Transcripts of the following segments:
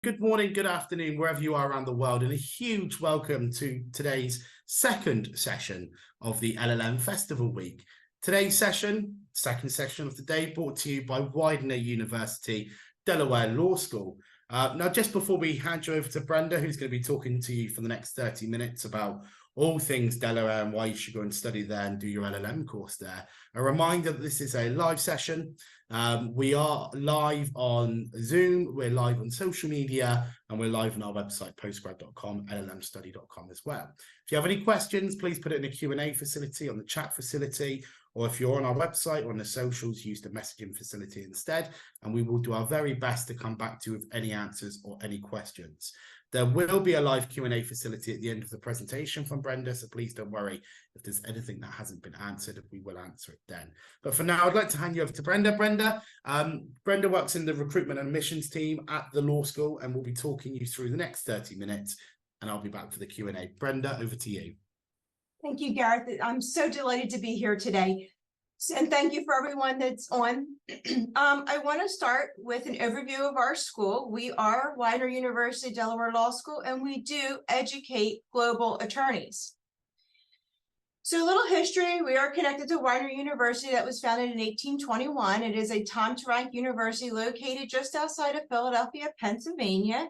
good morning, good afternoon, wherever you are around the world, and a huge welcome to today's second session of the LLM Festival Week. Today's session, second session of the day, brought to you by Widener University, Delaware Law School. Now, just before we hand you over to Brenda, who's going to be talking to you for the next 30 minutes about all things Delaware and why you should go and study there and do your LLM course there, a reminder that this is a live session. We are live on Zoom, we're live on social media, and we're live on our website, postgrad.com, llmstudy.com as well. If you have any questions, please put it in the Q&A facility, on the chat facility, or if you're on our website or on the socials, use the messaging facility instead, and we will do our very best to come back to you with any answers or any questions. There will be a live Q&A facility at the end of the presentation from Brenda, so please don't worry if there's anything that hasn't been answered, we will answer it then. But for now, I'd like to hand you over to Brenda. Brenda works in the recruitment and admissions team at the law school, and we'll be talking you through the next 30 minutes, and I'll be back for the Q&A. Brenda, over to you. Thank you, Gareth. I'm so delighted to be here today. And thank you for everyone that's on. I want to start with an overview of our school. We are Widener University, Delaware Law School, and we do educate global attorneys. So a little history, we are connected to Widener University that was founded in 1821. It is a time-to-rank university located just outside of Philadelphia, Pennsylvania.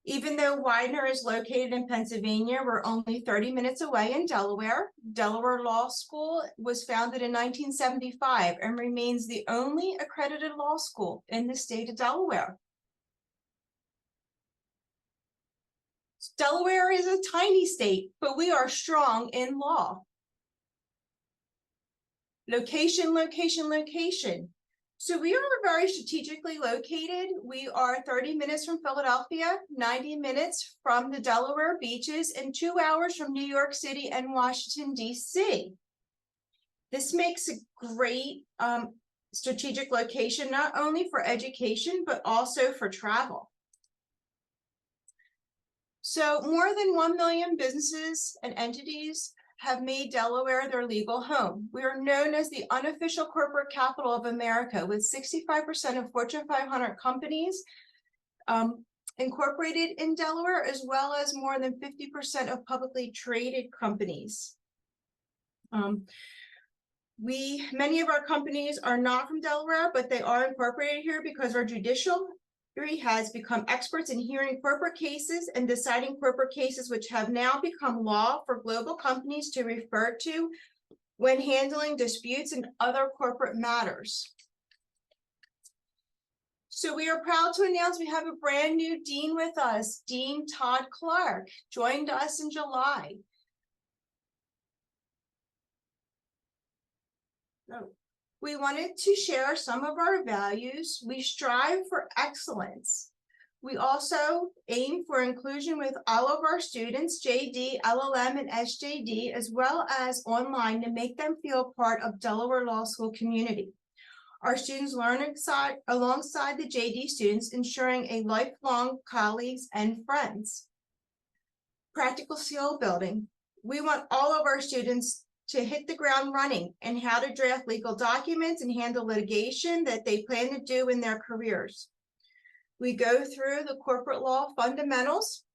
Even though Widener is located in Pennsylvania, we're only 30 minutes away in Delaware. Delaware Law School was founded in 1975 and remains the only accredited law school in the state of Delaware. Delaware is a tiny state, but we are strong in law. Location, location, location. So we are very strategically located. We are 30 minutes from Philadelphia, 90 minutes from the Delaware beaches, and 2 hours from New York City and Washington, D.C. This makes a great strategic location, not only for education, but also for travel. So more than 1 million businesses and entities have made Delaware their legal home. We are known as the unofficial corporate capital of America, with 65% of Fortune 500 companies incorporated in Delaware, as well as more than 50% of publicly traded companies. Many of our companies are not from Delaware, but they are incorporated here because our judiciary has become experts in hearing corporate cases and deciding corporate cases, which have now become law for global companies to refer to when handling disputes and other corporate matters. So we are proud to announce we have a brand new dean with us. Dean Todd Clark joined us in July. We wanted to share some of our values. We strive for excellence. We also aim for inclusion with all of our students, JD, LLM, and SJD, as well as online, to make them feel part of Delaware Law School community. Our students learn alongside the JD students, ensuring a lifelong colleagues and friends. Practical skill building. We want all of our students to hit the ground running and how to draft legal documents and handle litigation that they plan to do in their careers. We go through the corporate law fundamentals.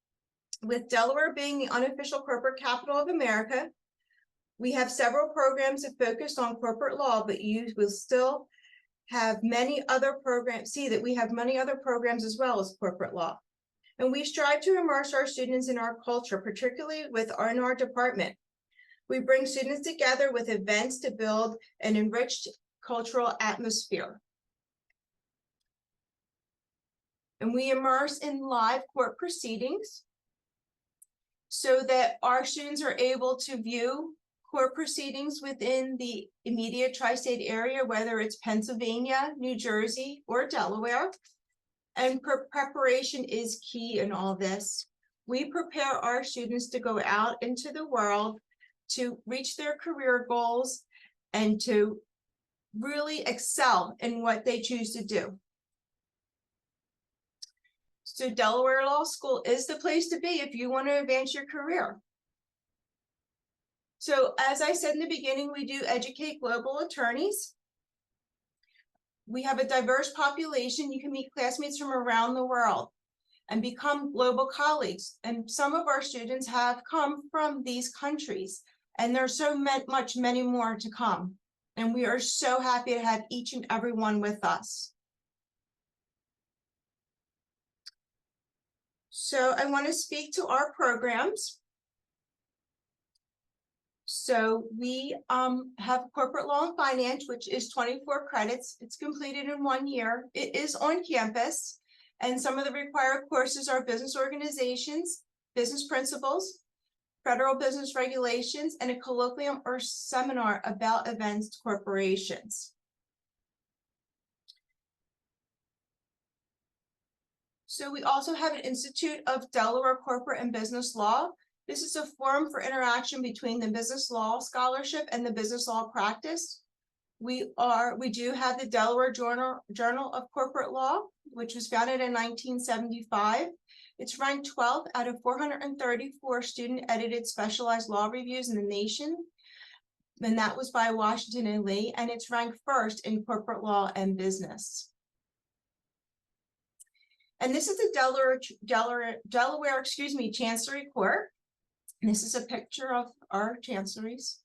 With Delaware being the unofficial corporate capital of America, we have several programs that focus on corporate law, but you will still have many other programs, see that we have many other programs as well as corporate law. And we strive to immerse our students in our culture, particularly in our department. We bring students together with events to build an enriched cultural atmosphere. And we immerse in live court proceedings so that our students are able to view court proceedings within the immediate tri-state area, whether it's Pennsylvania, New Jersey, or Delaware. And preparation is key in all this. We prepare our students to go out into the world to reach their career goals and to really excel in what they choose to do. So Delaware Law School is the place to be if you want to advance your career. So as I said in the beginning, we do educate global attorneys. We have a diverse population. You can meet classmates from around the world. and become global colleagues. And some of our students have come from these countries, and there's so many more to come. And we are so happy to have each and every one with us. So I want to speak to our programs. So we have corporate law and finance, which is 24 credits. It's completed in 1 year. It is on campus. And some of the required courses are business organizations, business principles, federal business regulations, and a colloquium or seminar about events corporations. So we also have an Institute of Delaware Corporate and Business Law. This is a forum for interaction between the business law scholarship and the business law practice. We do have the Delaware Journal of Corporate Law, which was founded in 1975. It's ranked 12th out of 434 student-edited specialized law reviews in the nation. And that was by Washington and Lee, and it's ranked first in corporate law and business. And this is the Delaware, Chancery Court. And this is a picture of our chanceries.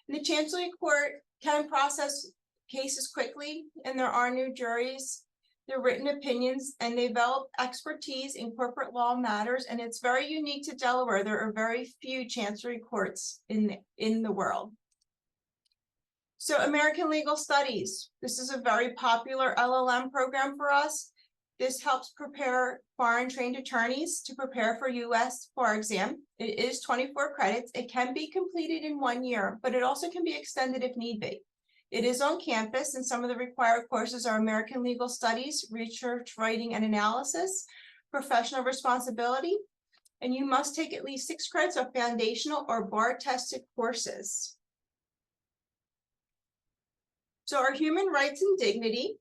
And the Chancery Court can process cases quickly, and there are new juries. They're written opinions, and they develop expertise in corporate law matters, and it's very unique to Delaware. There are very few chancery courts in the world. So American Legal Studies. This is a very popular LLM program for us. This helps prepare foreign trained attorneys to prepare for U.S. bar exam. It is 24 credits. It can be completed in 1 year, but it also can be extended if need be. It is on campus, and some of the required courses are American Legal Studies, Research, Writing, and Analysis, Professional Responsibility, and you must take at least 6 credits of foundational or bar-tested courses. So our Human Rights and Dignity.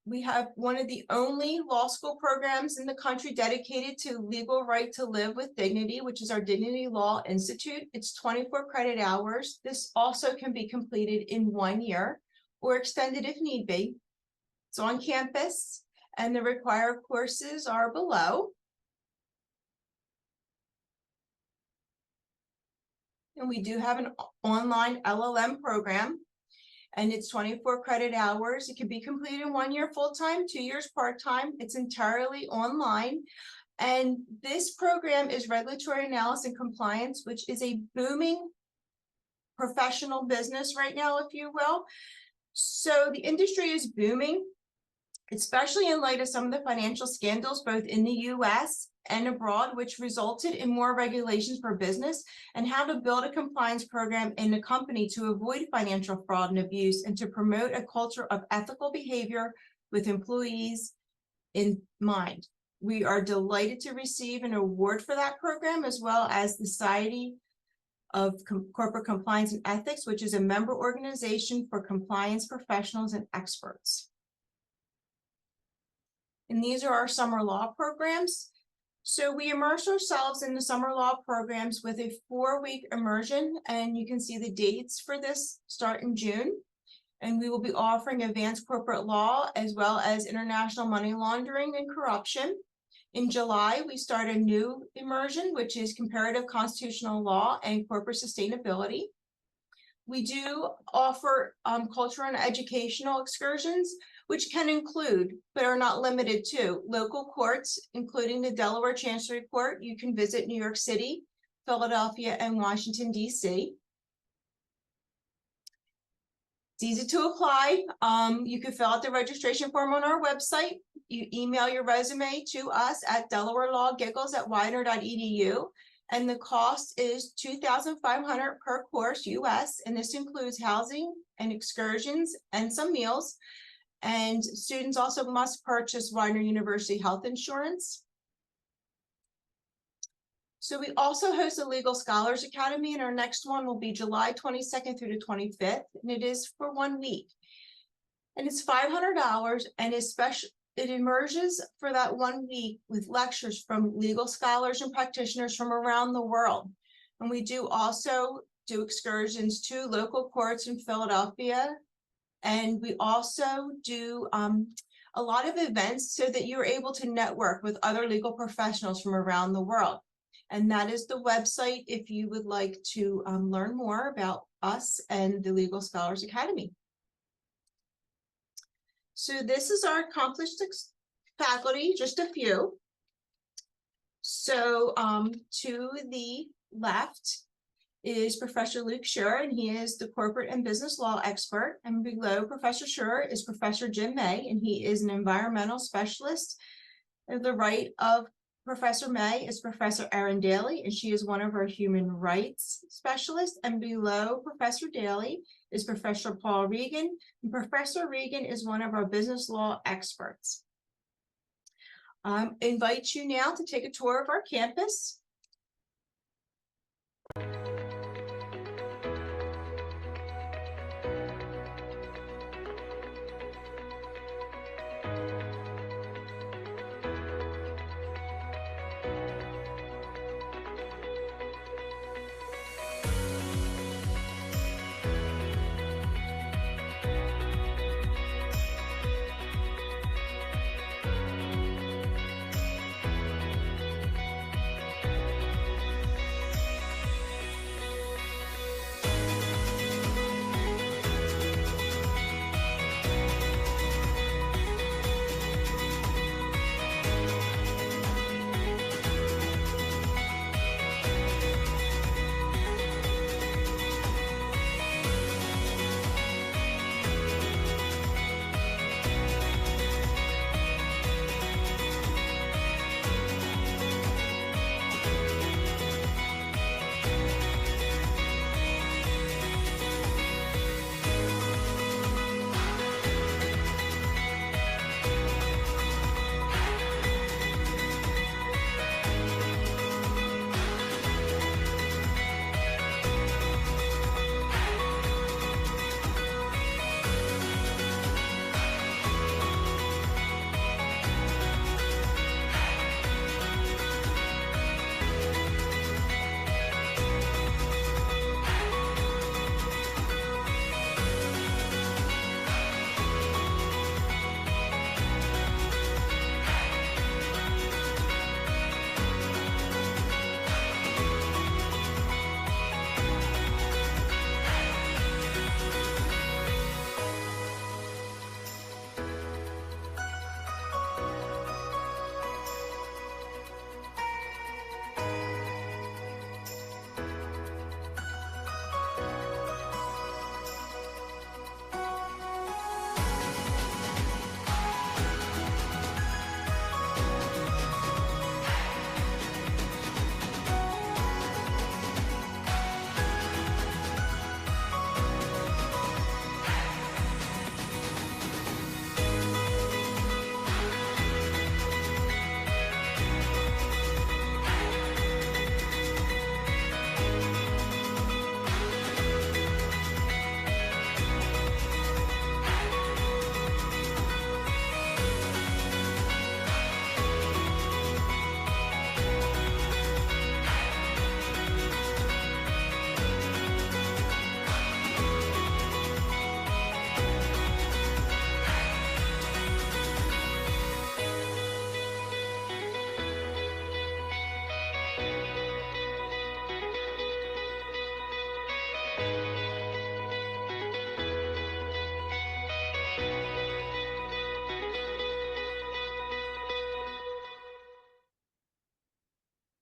We have one of the only law school programs in the country dedicated to legal right to live with dignity, which is our Dignity Law Institute. It's 24 credit hours. This also can be completed in 1 year or extended if need be. It's on campus, and the required courses are below. And we do have an online LLM program, and it's 24 credit hours. It can be completed in 1 year full-time, 2 years part-time. It's entirely online. And this program is regulatory analysis and compliance, which is a booming professional business right now, if you will. So the industry is booming, especially in light of some of the financial scandals, both in the US and abroad, which resulted in more regulations for business and how to build a compliance program in a company to avoid financial fraud and abuse and to promote a culture of ethical behavior with employees in mind. We are delighted to receive an award for that program, as well as the Society of Corporate Compliance and Ethics, which is a member organization for compliance professionals and experts. And these are our summer law programs. So we immerse ourselves in the summer law programs with a 4-week immersion, and you can see the dates for this start in June. And we will be offering advanced corporate law as well as international money laundering and corruption. In July, we start a new immersion, which is comparative constitutional law and corporate sustainability. We do offer cultural and educational excursions, which can include, but are not limited to, local courts, including the Delaware Chancery Court. You can visit New York City, Philadelphia, and Washington, D.C. It's easy to apply. You can fill out the registration form on our website. You email your resume to us at delawarelawgiggles@widener.edu. And the cost is $2,500 per course US, and this includes housing and excursions and some meals. And students also must purchase Widener University health insurance. So we also host a Legal Scholars Academy, and our next one will be July 22nd through the 25th, and it is for 1 week. And it's $500, and it immerses for that 1 week with lectures from legal scholars and practitioners from around the world. And we do also do excursions to local courts in Philadelphia And we also do a lot of events so that you're able to network with other legal professionals from around the world. And that is the website if you would like to learn more about us and the Legal Scholars Academy. So this is our accomplished faculty, just a few. So to the left is Professor Luke Schur, and he is the corporate and business law expert. And below Professor Schur is Professor Jim May, and he is an environmental specialist. At the right of Professor May is Professor Erin Daly, and she is one of our human rights specialists. And below Professor Daly is Professor Paul Regan, and Professor Regan is one of our business law experts. I invite you now to take a tour of our campus.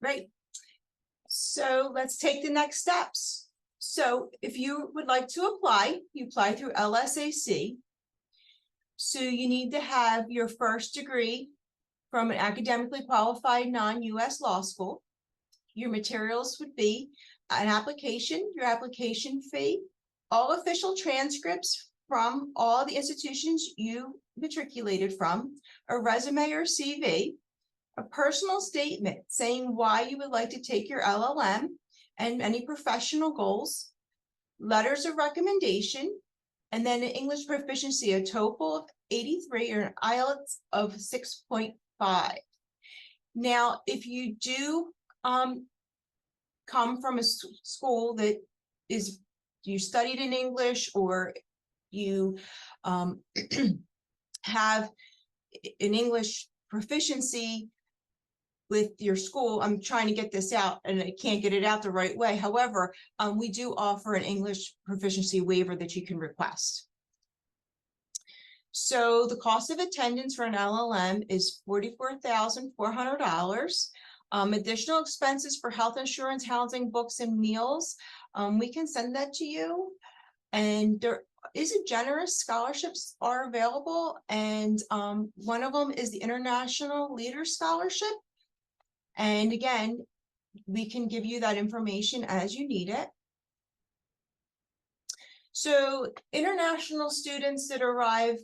Great. So let's take the next steps. So if you would like to apply, you apply through LSAC. So you need to have your first degree from an academically qualified non-US law school. Your materials would be an application, your application fee, all official transcripts from all the institutions you matriculated from, a resume or CV, a personal statement saying why you would like to take your LLM and any professional goals, letters of recommendation, and then an English proficiency, a TOEFL of 83 or an IELTS of 6.5. Now, if you do come from a school that is, you studied in English or you have an English proficiency with your school. I'm trying to get this out and I can't get it out the right way. However, we do offer an English proficiency waiver that you can request. So the cost of attendance for an LLM is $44,400. Additional expenses for health insurance, housing, books, and meals. We can send that to you. And there is a generous scholarships are available. And one of them is the International Leader Scholarship. And again, we can give you that information as you need it. So international students that arrive,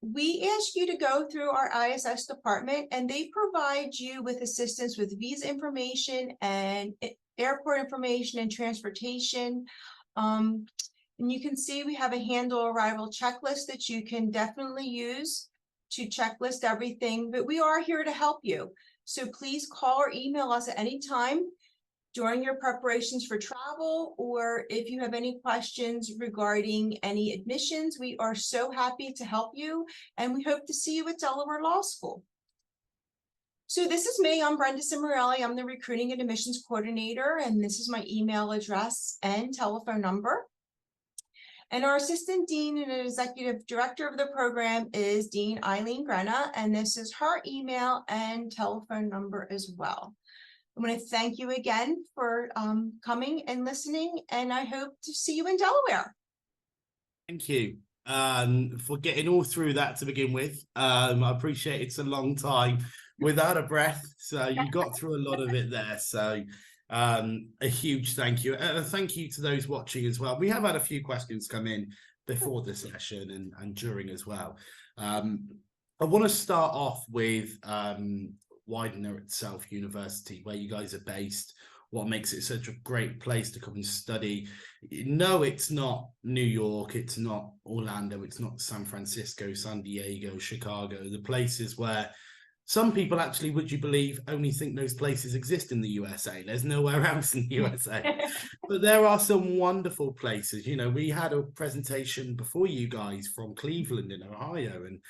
we ask you to go through our ISS department, and they provide you with assistance with visa information and airport information and transportation. And you can see we have a handle arrival checklist that you can definitely use to checklist everything, but we are here to help you. So please call or email us at any time during your preparations for travel, or if you have any questions regarding any admissions. We are so happy to help you, and we hope to see you at Delaware Law School. So this is me. I'm Brenda Cimarelli. I'm the Recruiting and Admissions Coordinator, and this is my email address and telephone number. And our Assistant Dean and Executive Director of the program is Dean Eileen Grenna, and this is her email and telephone number as well. I want to thank you again for coming and listening, and I hope to see you in Delaware. Thank you for getting all through that to begin with. I appreciate it's a long time without a breath, so you got through a lot of it there. So a huge thank you. And a thank you to those watching as well. We have had a few questions come in before the session and during as well. I want to start off with Widener itself University, where you guys are based, what makes it such a great place to come and study. No, it's not New York, it's not Orlando, it's not San Francisco, San Diego, Chicago, the places where some people actually, would you believe, only think those places exist in the USA. There's nowhere else in the USA. But there are some wonderful places. You know, we had a presentation before you guys from Cleveland in Ohio, and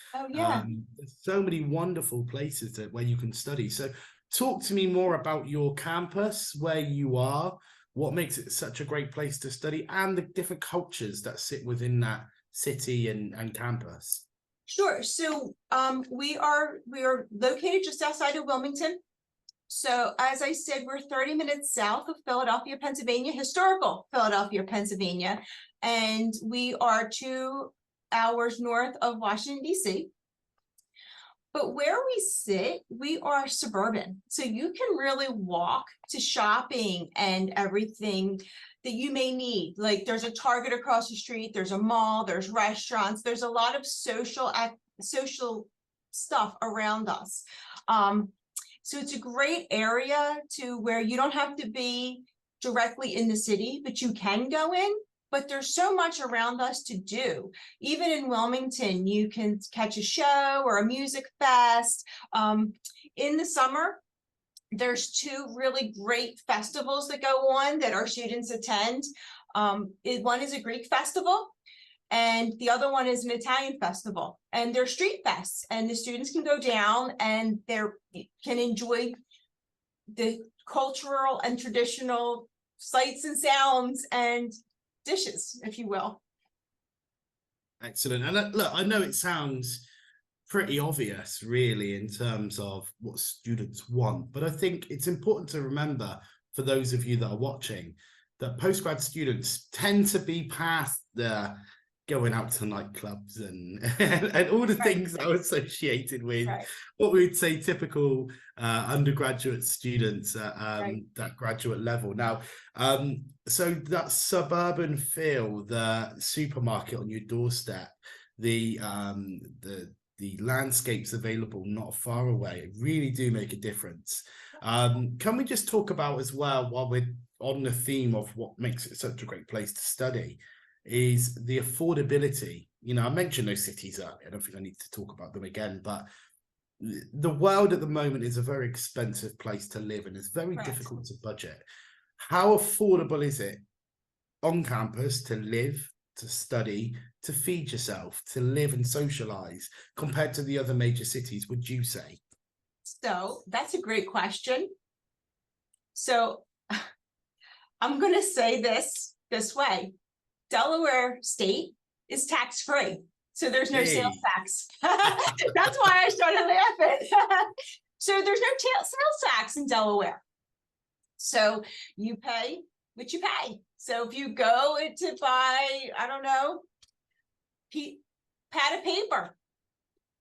there's so many wonderful places where you can study. So talk to me more about your campus, where you are, what makes it such a great place to study, and the different cultures that sit within that city and campus. Sure. So we are located just outside of Wilmington. So as I said, we're 30 minutes south of Philadelphia, Pennsylvania, historical Philadelphia, Pennsylvania, and we are 2 hours north of Washington, D.C. But where we sit, we are suburban. So you can really walk to shopping and everything that you may need. Like there's a Target across the street, there's a mall, there's restaurants, there's a lot of social stuff around us. So it's a great area to where you don't have to be directly in the city, but you can go in. But there's so much around us to do. Even in Wilmington, you can catch a show or a music fest. In the summer, there's 2 really great festivals that go on that our students attend. One is a Greek festival, and the other one is an Italian festival. And they're street fests, and the students can go down and can enjoy the cultural and traditional sights and sounds and dishes, if you will. Excellent. And look, I know it sounds pretty obvious, really, in terms of what students want, but I think it's important to remember, for those of you that are watching, that postgrad students tend to be past the going out to nightclubs and and all the things that are associated with what we would say typical undergraduate students at that graduate level. Now, so that suburban feel, the supermarket on your doorstep, the landscapes available not far away, really do make a difference. Can we just talk about as well, while we're on the theme of what makes it such a great place to study, is the affordability. You know, I mentioned those cities earlier. I don't think I need to talk about them again, but the world at the moment is a very expensive place to live, and it's very difficult to budget. How affordable is it on campus to live, to study, to feed yourself, to live and socialize compared to the other major cities, would you say? So that's a great question. So I'm going to say this way. Delaware State is tax-free, so there's no sales Hey. tax. That's why I started laughing. So there's no sales tax in Delaware. So you pay what you pay. So if you go to buy, I don't know, pad of paper.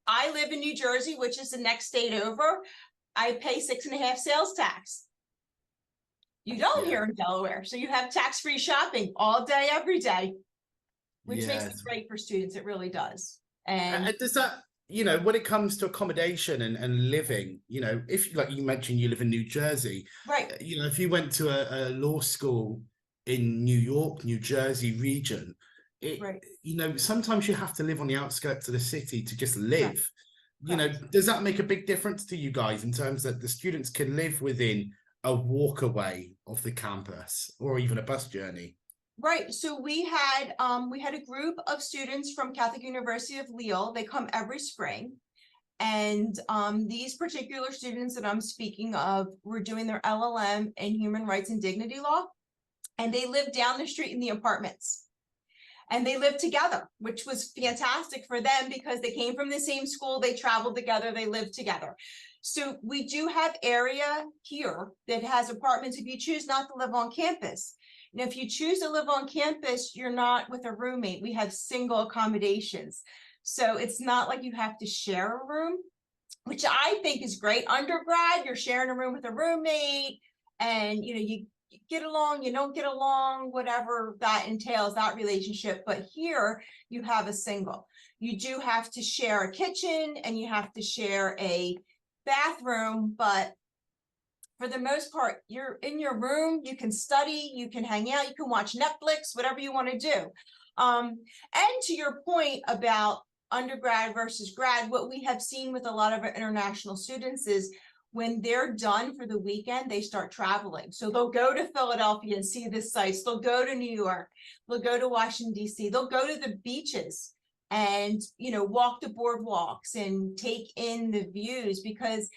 I live in New Jersey, which is the next state over. I pay 6.5% sales tax. You don't Yeah. here in Delaware. So you have tax-free shopping all day, every day, which makes it Yes. great for students. It really does. And And does that, when it comes to accommodation and living, if, like you mentioned, you live in New Jersey, right, if you went to a law school in New York, New Jersey region, right, sometimes you have to live on the outskirts of the city to just live. correct. Does that make a big difference to you guys in terms that the students can live within a walk away of the campus or even a bus journey? Right. So we had a group of students from Catholic University of Lille. They come every spring. And these particular students that I'm speaking of were doing their LLM in human rights and dignity law. And they lived down the street in the apartments. And they lived together, which was fantastic for them because they came from the same school, they traveled together, they lived together. So we do have area here that has apartments if you choose not to live on campus. And if you choose to live on campus, you're not with a roommate. We have single accommodations. So it's not like you have to share a room, which I think is great. Undergrad, you're sharing a room with a roommate and you get along, you don't get along, whatever that entails, that relationship. But here you have a single. You do have to share a kitchen and you have to share a bathroom, but for the most part, you're in your room, you can study, you can hang out, you can watch Netflix, whatever you want to do. And to your point about undergrad versus grad, what we have seen with a lot of our international students is when they're done for the weekend, they start traveling. So they'll go to Philadelphia and see the sites. They'll go to New York. They'll go to Washington, D.C. They'll go to the beaches and, walk the boardwalks and take in the views because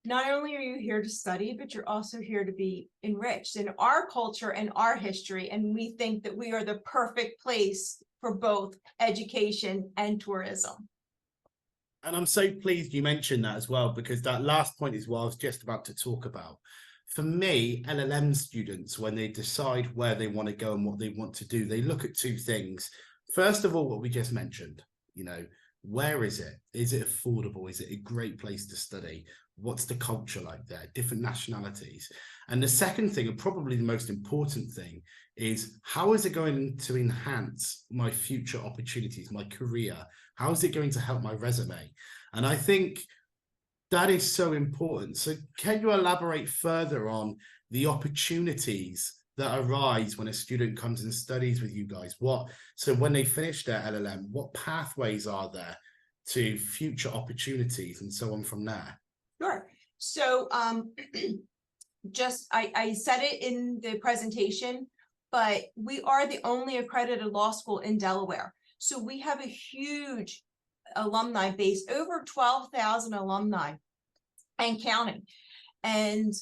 not only are you here to study, but you're also here to be enriched in our culture and our history. And we think that we are the perfect place for both education and tourism. And I'm so pleased you mentioned that as well, because that last point is what I was just about to talk about. For me, LLM students, when they decide where they want to go and what they want to do, they look at two things. First of all, what we just mentioned, where is it? Is it affordable? Is it a great place to study? What's the culture like there? Different nationalities. And the second thing, and probably the most important thing, is how is it going to enhance my future opportunities, my career? How is it going to help my resume? And I think that is so important. So can you elaborate further on the opportunities that arise when a student comes and studies with you guys? So when they finish their LLM, what pathways are there to future opportunities and so on from there? Sure. So I said it in the presentation, but we are the only accredited law school in Delaware. So we have a huge alumni base, over 12,000 alumni and counting. And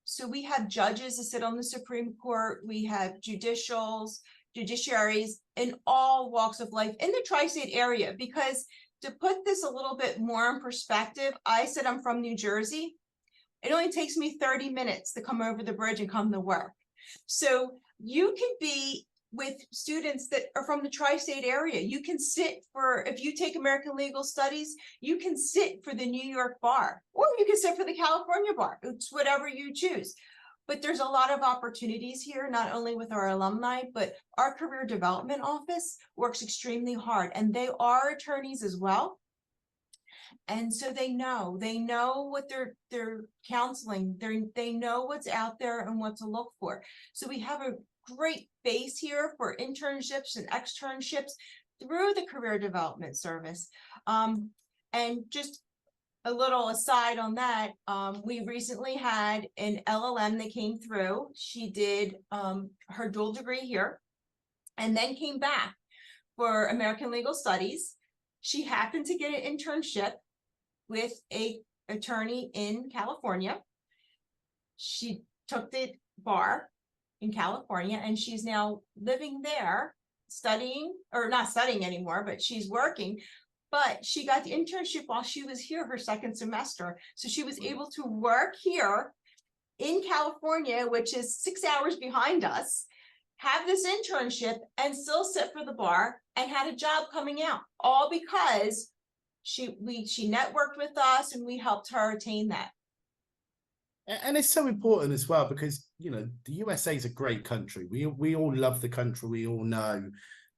so we have judges that sit on the Supreme Court. We have judiciaries in all walks of life in the tri-state area. Because to put this a little bit more in perspective, I said I'm from New Jersey. It only takes me 30 minutes to come over the bridge and come to work. So you can be with students that are from the tri-state area. You can sit for, if you take American Legal Studies, you can sit for the New York bar, or you can sit for the California bar. It's whatever you choose. But there's a lot of opportunities here, not only with our alumni, but our career development office works extremely hard, and they are attorneys as well. And so they know what they're counseling. They know what's out there and what to look for. So we have a great base here for internships and externships through the Career Development Service. And just a little aside on that, we recently had an LLM that came through. She did her dual degree here and then came back for American Legal Studies. She happened to get an internship with a attorney in California. She took the bar in California, and she's now living there, studying, or not studying anymore, but she's working. But she got the internship while she was here, her second semester. So she was able to work here in California, which is 6 hours behind us, have this internship and still sit for the bar, and had a job coming out, all because she networked with us and we helped her attain that. And it's so important as well because, you know, the USA is a great country. We all love the country. We all know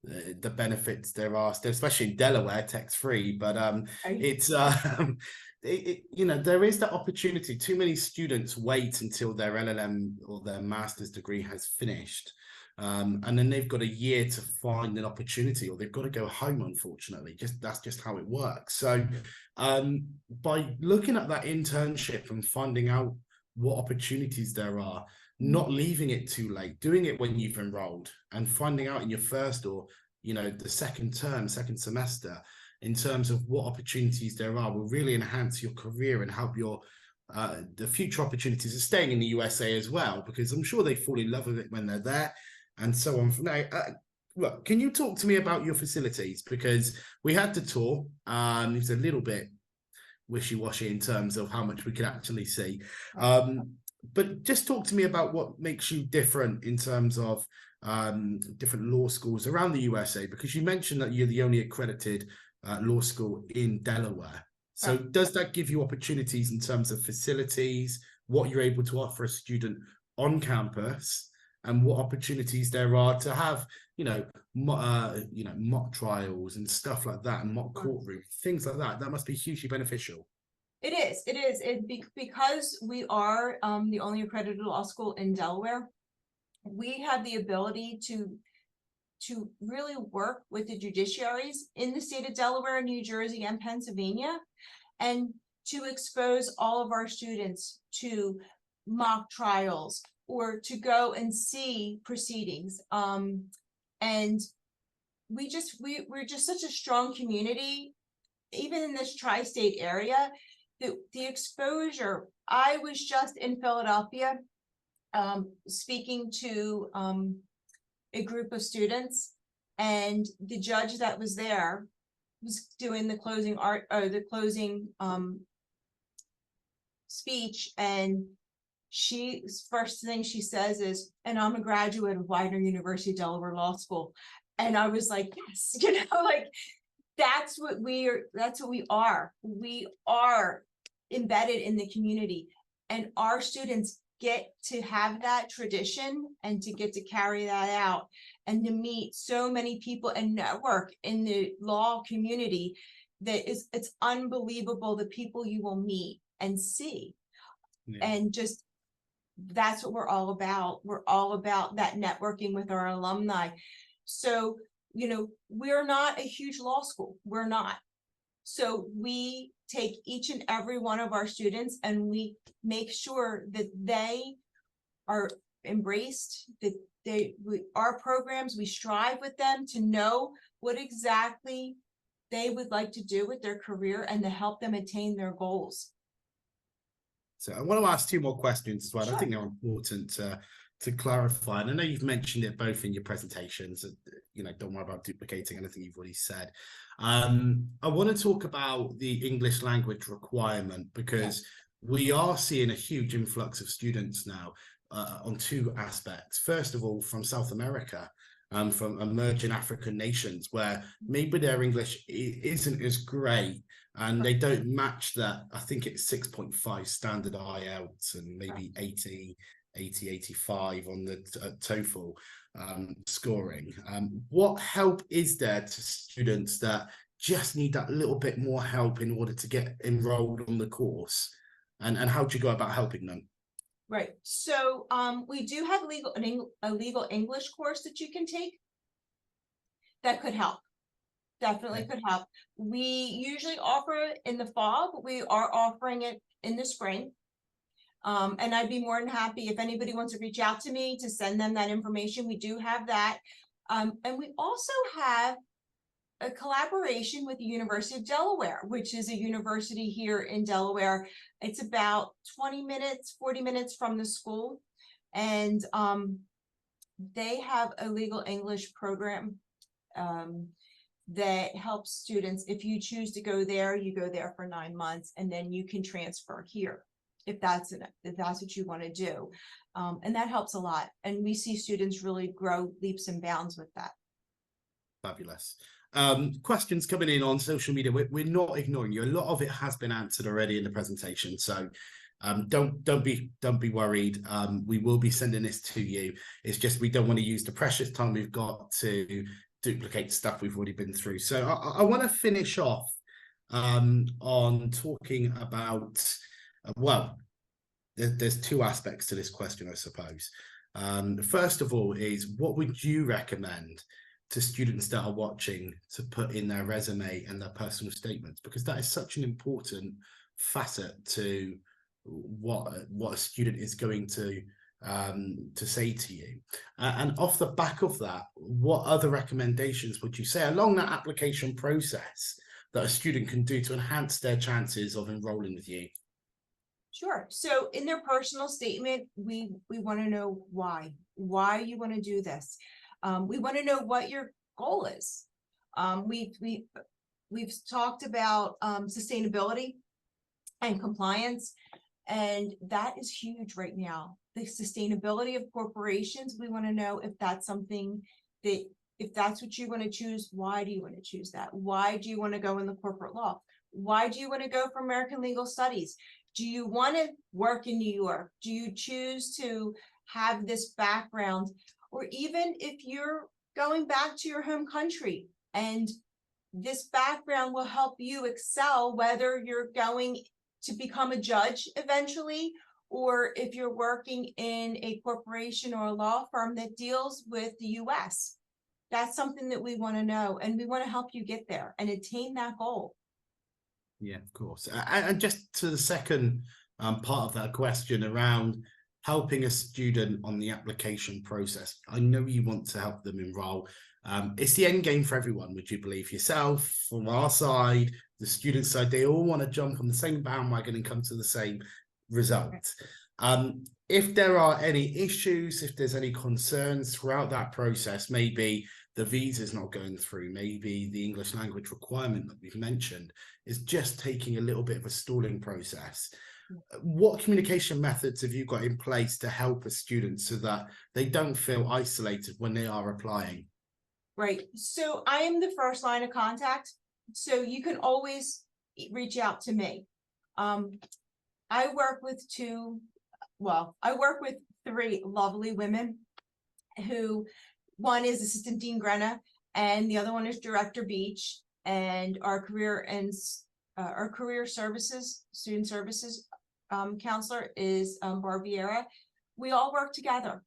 the benefits there are, especially in Delaware, tax-free. But it's you know, there is that opportunity. Too many students wait until their LLM or their master's degree has finished, and then they've got a year to find an opportunity, or they've got to go home. Unfortunately, that's just how it works. So, by looking at that internship and finding out what opportunities there are, not leaving it too late, doing it when you've enrolled, and finding out in your first, or, you know, the second semester, in terms of what opportunities there are, will really enhance your career and help your the future opportunities of staying in the USA as well, because I'm sure they fall in love with it when they're there, and so on. Now, look, can you talk to me about your facilities? Because we had the tour, it was a little bit wishy-washy in terms of how much we could actually see, but just talk to me about what makes you different in terms of different law schools around the USA, because you mentioned that you're the only accredited law school in Delaware. So does that give you opportunities in terms of facilities, what you're able to offer a student on campus, and what opportunities there are to have, mock trials and stuff like that, and mock courtroom, things like that? That must be hugely beneficial. It is. Because we are the only accredited law school in Delaware. We have the ability to really work with the judiciaries in the state of Delaware, New Jersey, and Pennsylvania, and to expose all of our students to mock trials or to go and see proceedings. And we're just such a strong community, even in this tri-state area. The exposure. I was just in Philadelphia speaking to a group of students, and the judge that was there was doing the closing speech, and first thing she says is, "And I'm a graduate of Widener University Delaware Law School." And I was like, yes, like that's what we are. We are embedded in the community, and our students get to have that tradition and to get to carry that out, and to meet so many people and network in the law community. It's unbelievable the people you will meet and see. Yeah. And just that's what we're all about. We're all about that networking with our alumni. So, we're not a huge law school. We're not. So we take each and every one of our students and we make sure that they are embraced, that our programs, we strive with them to know what exactly they would like to do with their career and to help them attain their goals. So I want to ask two more questions as well. Sure. I think they're important to clarify. And I know you've mentioned it both in your presentations. Don't worry about duplicating anything you've already said. I want to talk about the English language requirement, because we are seeing a huge influx of students now on two aspects. First of all, from South America, from emerging African nations, where maybe their English isn't as great, and they don't match that. I think it's 6.5 standard IELTS and maybe 80, 85 on the TOEFL scoring. What help is there to students that just need that little bit more help in order to get enrolled on the course? And how do you go about helping them? Right. So we do have a legal English course that you can take that could help. Definitely could help. We usually offer it in the fall, but we are offering it in the spring. And I'd be more than happy if anybody wants to reach out to me to send them that information. We do have that. And we also have a collaboration with the University of Delaware, which is a university here in Delaware. It's about 20 minutes, 40 minutes from the school. And they have a legal English program that helps students. If you choose to go there, you go there for 9 months, and then you can transfer here if that's what you want to do. And that helps a lot. And we see students really grow leaps and bounds with that. Fabulous. Questions coming in on social media. We're not ignoring you. A lot of it has been answered already in the presentation, so don't be worried. We will be sending this to you. It's just we don't want to use the precious time we've got to duplicate stuff we've already been through. So I want to finish off on talking about well, there's two aspects to this question, I suppose. First of all is, what would you recommend to students that are watching to put in their resume and their personal statements? Because that is such an important facet to what a student is going to say to you. And off the back of that, what other recommendations would you say along that application process that a student can do to enhance their chances of enrolling with you? Sure. So in their personal statement, we want to know why you want to do this. We want to know what your goal is. We've talked about sustainability and compliance, and that is huge right now. The sustainability of corporations, we want to know if that's something that, if that's what you want to choose, why do you want to choose that? Why do you want to go in the corporate law? Why do you want to go for American Legal Studies? Do you want to work in New York? Do you choose to have this background? Or even if you're going back to your home country, and this background will help you excel, whether you're going to become a judge eventually, or if you're working in a corporation or a law firm that deals with the US. That's something that we want to know, and we want to help you get there and attain that goal. Yeah, of course. And just to the second part of that question around helping a student on the application process, I know you want to help them enroll. It's the end game for everyone, would you believe? Yourself, from our side, the student side, they all want to jump on the same bandwagon and come to the same result. If there are any issues, if there's any concerns throughout that process, maybe the visa's not going through, maybe the English language requirement that we've mentioned is just taking a little bit of a stalling process. What communication methods have you got in place to help a student so that they don't feel isolated when they are applying? Right. So I am the first line of contact, so you can always reach out to me. I work with three lovely women who, one is Assistant Dean Grenna, and the other one is Director Beach, and our career services, student services counselor is Barbiera. We all work together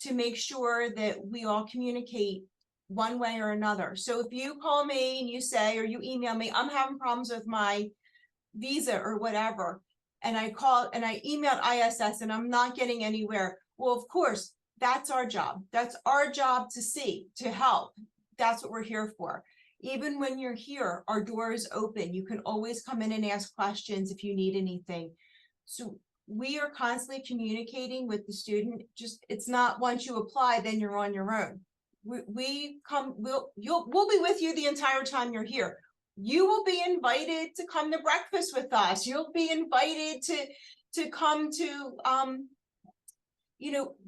to make sure that we all communicate one way or another. So if you call me and you say, or you email me, I'm having problems with my visa or whatever, and I called and I emailed ISS and I'm not getting anywhere, well, of course, that's our job. That's our job to help. That's what we're here for. Even when you're here, our door is open. You can always come in and ask questions if you need anything. So we are constantly communicating with the student. Just, it's not once you apply, then you're on your own. We'll be with you the entire time you're here. You will be invited to come to breakfast with us. You'll be invited to come to,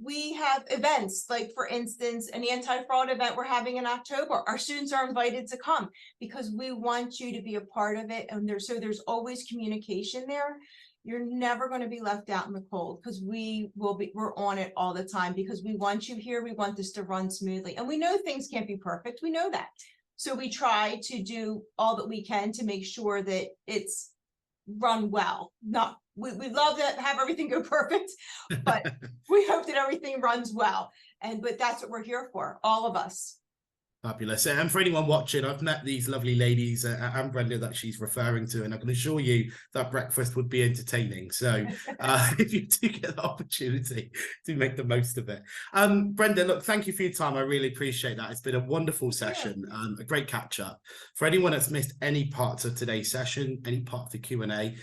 we have events, like for instance, an anti-fraud event we're having in October. Our students are invited to come because we want you to be a part of it. And there's always communication there. You're never going to be left out in the cold, because we're on it all the time, because we want you here. We want this to run smoothly. And we know things can't be perfect. We know that. So we try to do all that we can to make sure that it's run well. We'd love to have everything go perfect, but we hope that everything runs well. But that's what we're here for, all of us. Fabulous. And for anyone watching, I've met these lovely ladies and Brenda that she's referring to, and I can assure you that breakfast would be entertaining. So if you do get the opportunity, do make the most of it. Brenda, look, thank you for your time. I really appreciate that. It's been a wonderful session, a great catch up. For anyone that's missed any parts of today's session, any part of the Q&A,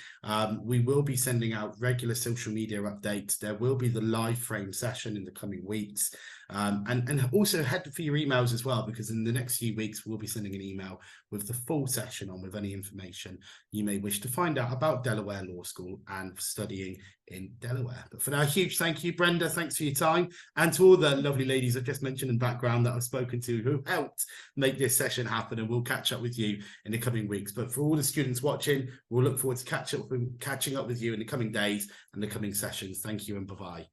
we will be sending out regular social media updates. There will be the live frame session in the coming weeks. And also head for your emails as well, because in the next few weeks, we'll be sending an email with the full session on with any information you may wish to find out about Delaware Law School and studying in Delaware. But for now, a huge thank you, Brenda. Thanks for your time. And to all the lovely ladies I've just mentioned in the background that I've spoken to who helped make this session happen. And we'll catch up with you in the coming weeks. But for all the students watching, we'll look forward to catching up with you in the coming days and the coming sessions. Thank you and bye-bye.